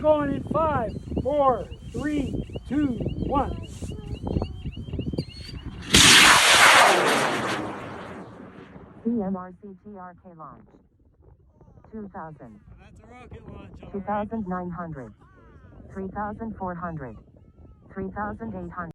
going in 5, 4, 3, 2, 1. CMRCTRK launch. 2000. That's a rocket launch. 2,900. 3,400. 3,800.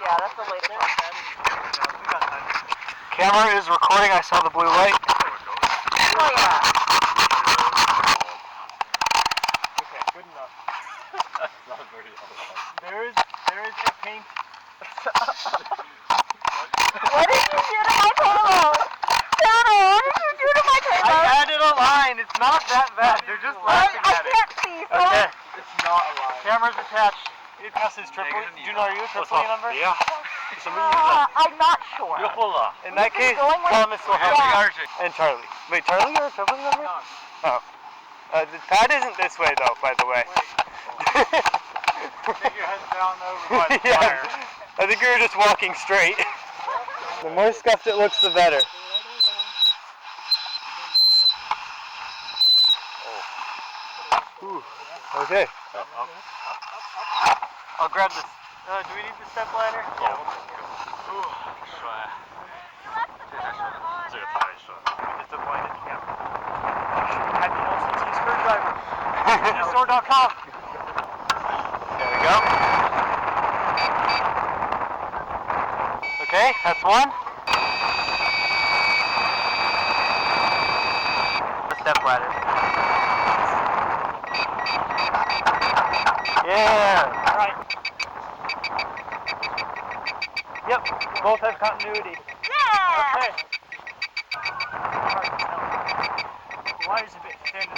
Yeah, that's the latest one. Camera is recording. I saw the blue light. Oh yeah. Okay, good enough. That's not very helpful. There is a paint. What did you do to my table? Dada, what did you do to my table? I added a line. It's not that bad. They're just laughing I at it. can't see, so Okay. It's not a line. Camera's attached. It passes triple. Do you know your triple number? Yeah. I'm not sure. In that case, Thomas will help me. And Charlie. Wait, Charlie, your triple number? No. Oh. The pad isn't this way though, by the way. Take your head down over by the fire. I think you were just walking straight. The more scuffed it looks, the better. Ooh. Okay. I'll grab this. Do we need the step ladder? Yeah. Disappointed. Yeah. Had the LCT screwdriver. Store.com. There we go. Okay, that's one. The step ladder. Yeah. Right. Yep. Both have continuity. Yeah! Okay. The wire's a bit thin.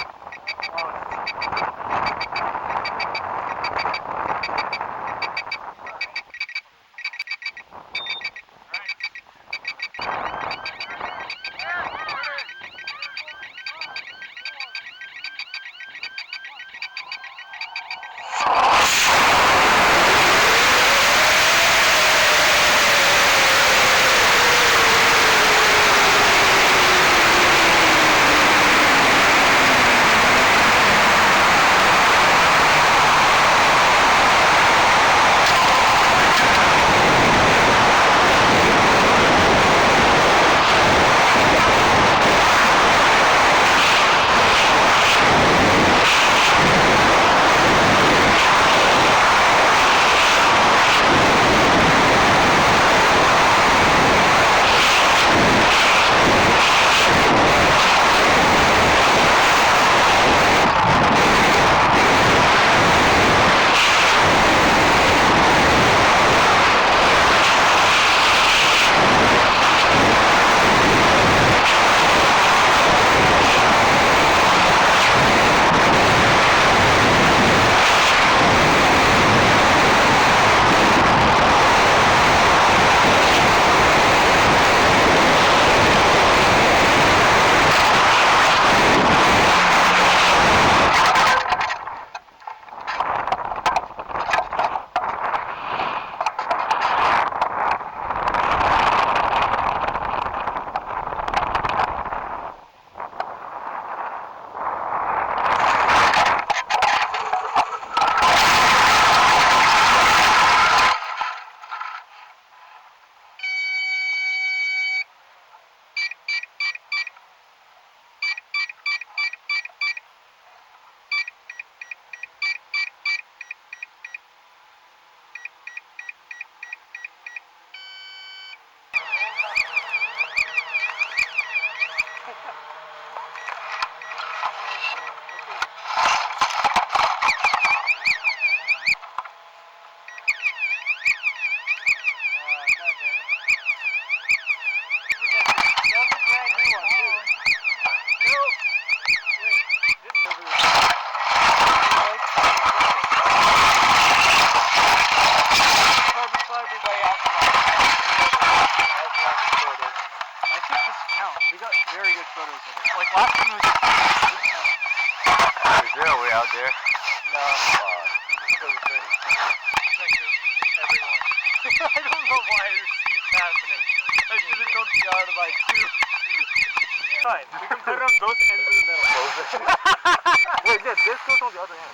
Last time was is there a way out there? No. Everyone. I don't know why this keeps happening. I should have told PR to buy two. Fine. We can put it on both ends of the middle. Wait, yeah, this goes on the other end.